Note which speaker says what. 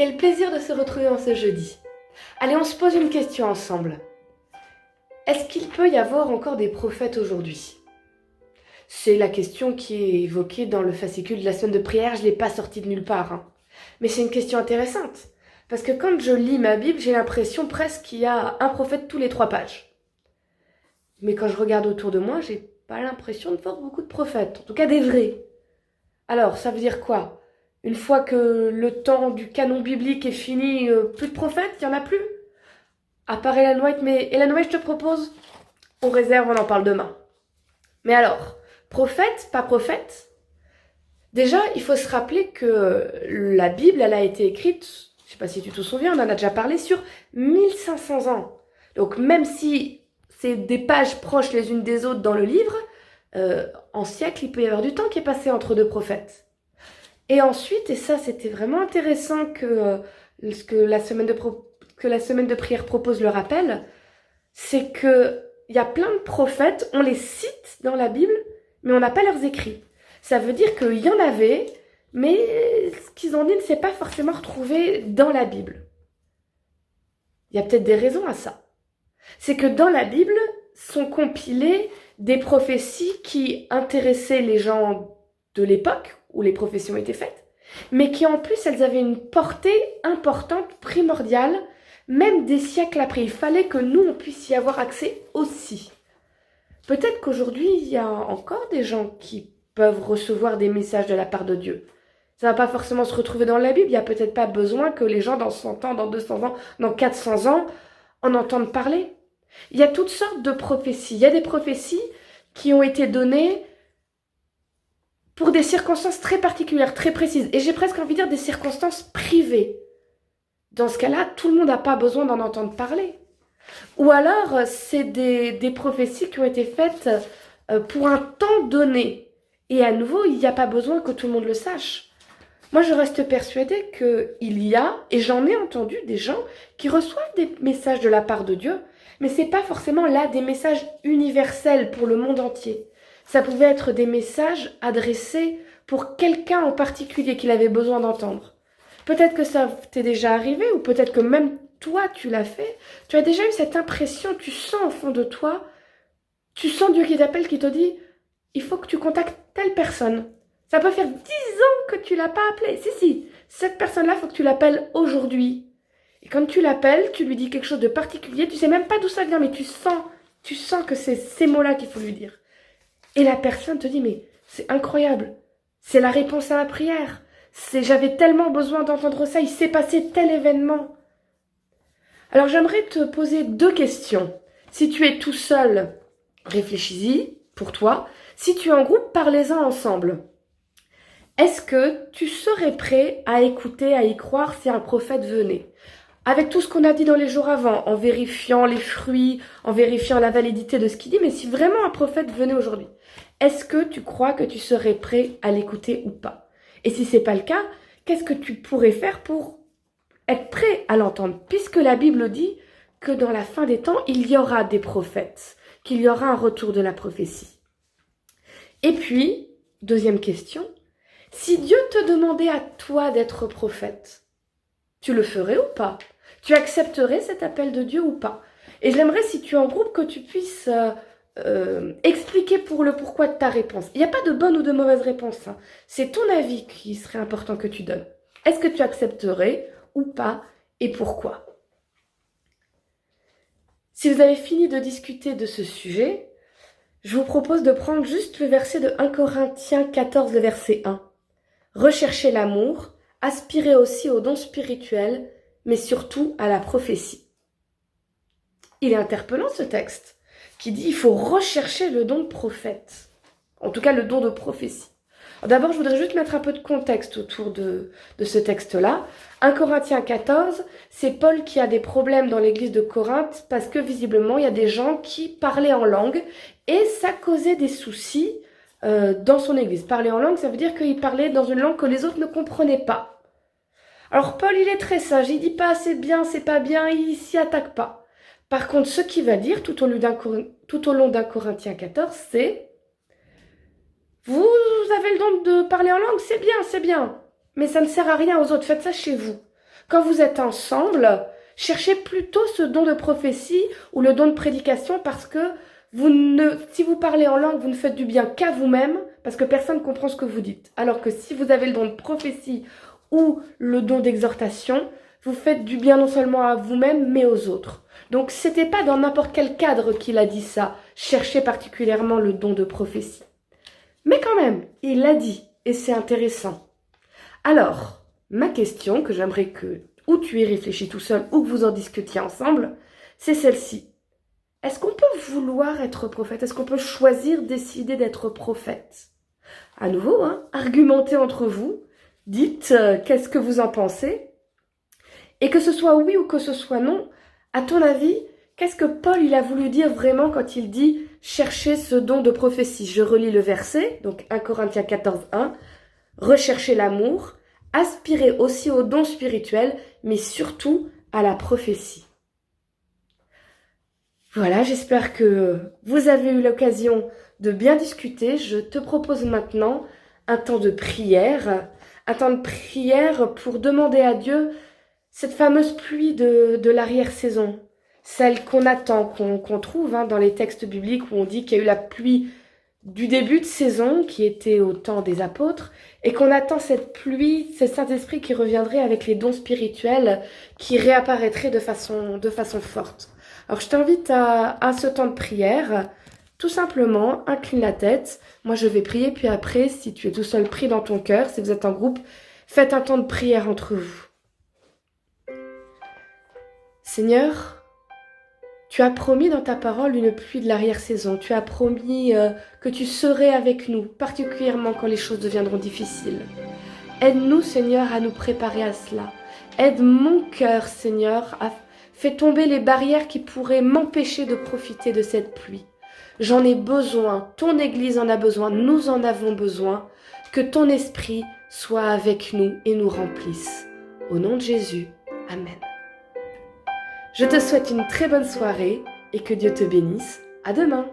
Speaker 1: Quel plaisir de se retrouver en ce jeudi. Allez, on se pose une question ensemble. Est-ce qu'il peut y avoir encore des prophètes aujourd'hui? C'est la question qui est évoquée dans le fascicule de la semaine de prière, je ne l'ai pas sortie de nulle part. Mais c'est une question intéressante. Parce que quand je lis ma Bible, j'ai l'impression presque qu'il y a un prophète tous les 3 pages. Mais quand je regarde autour de moi, j'ai pas l'impression de voir beaucoup de prophètes, en tout cas des vrais. Alors, ça veut dire quoi? Une fois que le temps du canon biblique est fini, plus de prophètes, il n'y en a plus? À part Ellen White, mais Ellen White, je te propose, on réserve, on en parle demain. Mais alors, prophète, pas prophète? Déjà, il faut se rappeler que la Bible, elle a été écrite, je ne sais pas si tu te souviens, on en a déjà parlé, sur 1500 ans. Donc même si c'est des pages proches les unes des autres dans le livre, en siècle, il peut y avoir du temps qui est passé entre 2 prophètes. Et ensuite, et ça c'était vraiment intéressant que la semaine de prière propose le rappel, c'est qu'il y a plein de prophètes, on les cite dans la Bible, mais on n'a pas leurs écrits. Ça veut dire qu'il y en avait, mais ce qu'ils ont dit ne s'est pas forcément retrouvé dans la Bible. Il y a peut-être des raisons à ça. C'est que dans la Bible sont compilées des prophéties qui intéressaient les gens de l'époque où les prophéties ont été faites, mais qui en plus elles avaient une portée importante, primordiale, même des siècles après. Il fallait que nous on puisse y avoir accès aussi. Peut-être qu'aujourd'hui il y a encore des gens qui peuvent recevoir des messages de la part de Dieu. Ça va pas forcément se retrouver dans la Bible, il y a peut-être pas besoin que les gens dans 100 ans, dans 200 ans, dans 400 ans en entendent parler. Il y a toutes sortes de prophéties. Il y a des prophéties qui ont été données pour des circonstances très particulières, très précises. Et j'ai presque envie de dire des circonstances privées. Dans ce cas-là, tout le monde n'a pas besoin d'en entendre parler. Ou alors, c'est des prophéties qui ont été faites pour un temps donné. Et à nouveau, il n'y a pas besoin que tout le monde le sache. Moi, je reste persuadée qu'il y a, et j'en ai entendu des gens qui reçoivent des messages de la part de Dieu, mais ce n'est pas forcément là des messages universels pour le monde entier. Ça pouvait être des messages adressés pour quelqu'un en particulier qu'il avait besoin d'entendre. Peut-être que ça t'est déjà arrivé, ou peut-être que même toi, tu l'as fait. Tu as déjà eu cette impression, tu sens au fond de toi, tu sens Dieu qui t'appelle, qui te dit « Il faut que tu contactes telle personne ». Ça peut faire 10 ans que tu l'as pas appelée. Si, cette personne-là, il faut que tu l'appelles aujourd'hui. Et quand tu l'appelles, tu lui dis quelque chose de particulier, tu sais même pas d'où ça vient, mais tu sens que c'est ces mots-là qu'il faut lui dire. Et la personne te dit, mais c'est incroyable, c'est la réponse à ma prière, j'avais tellement besoin d'entendre ça, il s'est passé tel événement. Alors j'aimerais te poser 2 questions. Si tu es tout seul, réfléchis-y pour toi. Si tu es en groupe, parlez-en ensemble. Est-ce que tu serais prêt à écouter, à y croire si un prophète venait? Avec tout ce qu'on a dit dans les jours avant, en vérifiant les fruits, en vérifiant la validité de ce qu'il dit, mais si vraiment un prophète venait aujourd'hui, est-ce que tu crois que tu serais prêt à l'écouter ou pas? Et si c'est pas le cas, qu'est-ce que tu pourrais faire pour être prêt à l'entendre? Puisque la Bible dit que dans la fin des temps, il y aura des prophètes, qu'il y aura un retour de la prophétie. Et puis, deuxième question, si Dieu te demandait à toi d'être prophète, tu le ferais ou pas? Tu accepterais cet appel de Dieu ou pas? Et j'aimerais, si tu es en groupe, que tu puisses expliquer pour le pourquoi de ta réponse. Il n'y a pas de bonne ou de mauvaise réponse. C'est ton avis qui serait important que tu donnes. Est-ce que tu accepterais ou pas et pourquoi? Si vous avez fini de discuter de ce sujet, je vous propose de prendre juste le verset de 1 Corinthiens 14, le verset 1. Recherchez l'amour, aspirez aussi aux dons spirituels, mais surtout à la prophétie. Il est interpellant ce texte, qui dit il faut rechercher le don de prophète, en tout cas le don de prophétie. D'abord, je voudrais juste mettre un peu de contexte autour de ce texte-là. 1 Corinthiens 14, c'est Paul qui a des problèmes dans l'église de Corinthe parce que visiblement, il y a des gens qui parlaient en langue et ça causait des soucis dans son église. Parler en langue, ça veut dire qu'il parlait dans une langue que les autres ne comprenaient pas. Alors Paul, il est très sage, il dit pas c'est bien, c'est pas bien, il s'y attaque pas. Par contre, ce qu'il va dire tout au long d'un Corinthiens 14, c'est vous avez le don de parler en langue, c'est bien, mais ça ne sert à rien aux autres, faites ça chez vous. quand vous êtes ensemble, cherchez plutôt ce don de prophétie ou le don de prédication parce que si vous parlez en langue, vous ne faites du bien qu'à vous-même parce que personne ne comprend ce que vous dites. Alors que si vous avez le don de prophétie ou le don d'exhortation, vous faites du bien non seulement à vous-même, mais aux autres. Donc, c'était pas dans n'importe quel cadre qu'il a dit ça. Cherchez particulièrement le don de prophétie. Mais quand même, il l'a dit, et c'est intéressant. Alors, ma question, que j'aimerais que ou tu y réfléchis tout seul, ou que vous en discutiez ensemble, c'est celle-ci. Est-ce qu'on peut vouloir être prophète? Est-ce qu'on peut choisir, décider d'être prophète? À nouveau, argumentez entre vous, dites qu'est-ce que vous en pensez. Et que ce soit oui ou que ce soit non, à ton avis, qu'est-ce que Paul il a voulu dire vraiment quand il dit « chercher ce don de prophétie » Je relis le verset, donc 1 Corinthiens 14, 1. « Recherchez l'amour, aspirez aussi aux dons spirituels, mais surtout à la prophétie. » Voilà, j'espère que vous avez eu l'occasion de bien discuter. Je te propose maintenant un temps de prière pour demander à Dieu cette fameuse pluie de l'arrière-saison, celle qu'on attend, qu'on trouve dans les textes bibliques où on dit qu'il y a eu la pluie du début de saison, qui était au temps des apôtres, et qu'on attend cette pluie, ce Saint-Esprit qui reviendrait avec les dons spirituels, qui réapparaîtraient de façon forte. Alors je t'invite à ce temps de prière, tout simplement, incline la tête. Moi je vais prier, puis après, si tu es tout seul, prie dans ton cœur. Si vous êtes en groupe, faites un temps de prière entre vous. Seigneur, tu as promis dans ta parole une pluie de l'arrière-saison. Tu as promis que tu serais avec nous, particulièrement quand les choses deviendront difficiles. Aide-nous, Seigneur, à nous préparer à cela. Aide mon cœur, Seigneur, fais tomber les barrières qui pourraient m'empêcher de profiter de cette pluie. J'en ai besoin, ton Église en a besoin, nous en avons besoin. Que ton esprit soit avec nous et nous remplisse. Au nom de Jésus, Amen. Je te souhaite une très bonne soirée et que Dieu te bénisse. À demain!